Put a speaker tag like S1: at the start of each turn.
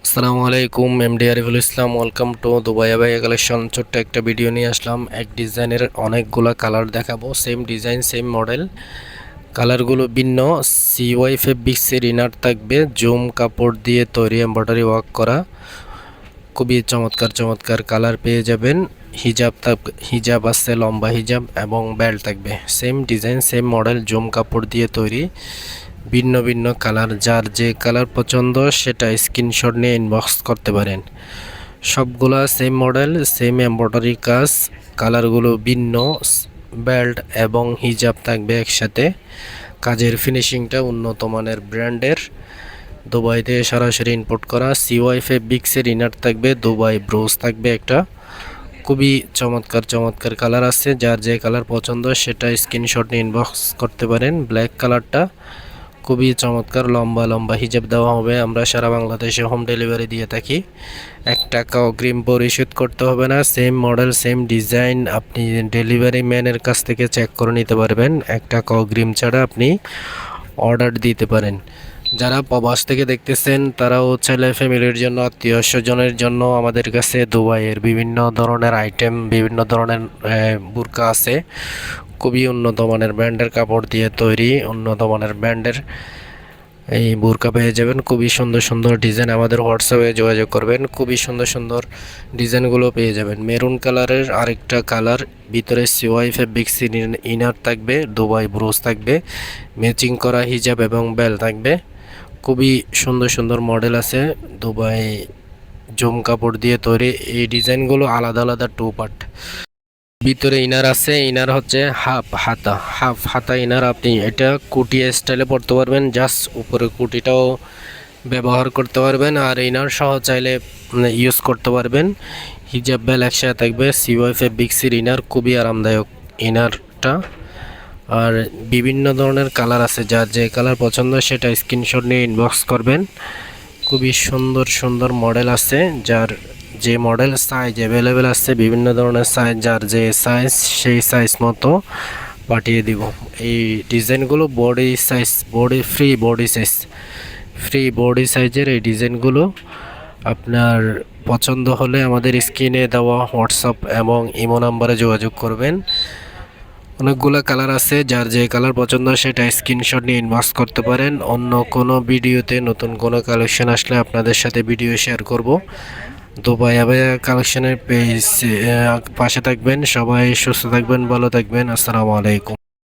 S1: আসসালামু আলাইকুম, MD Ariful Islam. Welcome to Dubai abaya collection. ছোট্ট একটা ভিডিও নিয়ে আসলাম। এক ডিজাইনের অনেকগুলো কালার দেখাবো, সেম ডিজাইন সেম মডেল, কালারগুলো ভিন্ন। সিওয়াই ফেব্রিক্সের ইনার থাকবে, জুম কাপড় দিয়ে তৈরি এমব্রয়ডারি ওয়ার্ক করা, খুবই চমৎকার চমৎকার কালার পেয়ে যাবেন। হিজাব আছে, লম্বা হিজাব এবং বেল্ট থাকবে। Same design same model, zoom কাপড় দিয়ে তৈরি, ভিন্ন ভিন্ন কালার। যার যে কালার পছন্দ সেটা স্ক্রিনশট নিয়ে ইনবক্স করতে পারেন। সবগুলা সেম মডেল, সেম এমব্রয়ডারি কাজ, কালারগুলো ভিন্ন। বেল্ট এবং হিজাব থাকবে একসাথে। কাজের ফিনিশিংটা উন্নত মানের ব্র্যান্ডের, দুবাই থেকে সরাসরি ইম্পোর্ট করা। সিওয়াই ফেব্রিক্সের ইনার থাকবে, দুবাই ব্রোজ থাকবে একটা। খুবই চমৎকার চমৎকার কালার আছে। যার যে কালার পছন্দ সেটা স্ক্রিনশট নিয়ে ইনবক্স করতে পারেন। ব্ল্যাক কালারটা খুবই চমৎকার, লম্বা লম্বা হিজাব দেওয়া হবে। আমরা সারা বাংলাদেশে হোম ডেলিভারি দিয়ে থাকি। 1 টাকা অগ্রিম পরিশোধ করতে হবে না। সেম মডেল সেম ডিজাইন আপনি ডেলিভারি ম্যানের কাছ থেকে চেক করে নিতে পারবেন। 1 টাকা অগ্রিম ছাড়া আপনি অর্ডার দিতে পারেন। যারা প্রবাস থেকে দেখতেছেন তারাও চাইলে ফ্যামিলির জন্য, আত্মীয় স্বজনের জন্য আমাদের কাছে দুবাইয়ের বিভিন্ন ধরনের আইটেম, বিভিন্ন ধরনের বুরকা আছে। খুবই উন্নত মানের ব্র্যান্ডের কাপড় দিয়ে তৈরি, উন্নত মানের ব্র্যান্ডের এই বুরকা পেয়ে যাবেন। খুবই সুন্দর সুন্দর ডিজাইন। আমাদের হোয়াটসঅ্যাপে যোগাযোগ করবেন, খুবই সুন্দর সুন্দর ডিজাইনগুলো পেয়ে যাবেন। মেরুন কালারের আরেকটা কালার, ভিতরে সিওয়াই ফেব্রিক্স ইনার থাকবে, দুবাই ব্রোজ থাকবে, ম্যাচিং করা হিজাব এবং বেল থাকবে। খুবই সুন্দর সুন্দর মডেল আছে, দুবাই জুম কাপড় দিয়ে তৈরি। এই ডিজাইনগুলো আলাদা আলাদা টু পার্ট। ভিতরে ইনার আছে, ইনার হচ্ছে হাফ হাতা ইনার। আপনি এটা কুটি স্টাইলে পরতে পারবেন, জাস্ট উপরে কুটিটাও ব্যবহার করতে পারবেন, আর ইনার সহ চাইলে ইউজ করতে পারবেন। হিজাব বেল একসাথে থাকবে। সিওয়াই ফেব্রিক্সের ইনার, খুবই আরামদায়ক ইনারটা। আর বিভিন্ন ধরনের কালার আছে, যার যে কালার পছন্দ সেটা স্ক্রিনশট নিয়ে ইনবক্স করবেন। খুবই সুন্দর সুন্দর মডেল আছে, যার যে মডেল সাইজ অ্যাভেলেবেল আছে, বিভিন্ন ধরনের সাইজ, যার যে সাইজ সেই সাইজ মতো পাঠিয়ে দিব। এই ডিজাইনগুলো বডি সাইজ, ফ্রি বডি সাইজের এই ডিজাইনগুলো আপনার পছন্দ হলে আমাদের স্ক্রিনে দেওয়া হোয়াটসঅ্যাপ এবং ইমো নাম্বারে যোগাযোগ করবেন। অনেকগুলো কালার আছে, যার যে কালার পছন্দ সেটা স্ক্রিনশট নিয়ে ইনবক্স করতে পারেন। অন্য কোনো ভিডিওতে নতুন কোনো কালেকশন আসলে আপনাদের সাথে ভিডিও শেয়ার করব। দুবাই আবাইয়া কালেকশনের পেজ পাশে থাকবেন। সবাই সুস্থ থাকবেন, ভালো থাকবেন। আসসালামু আলাইকুম।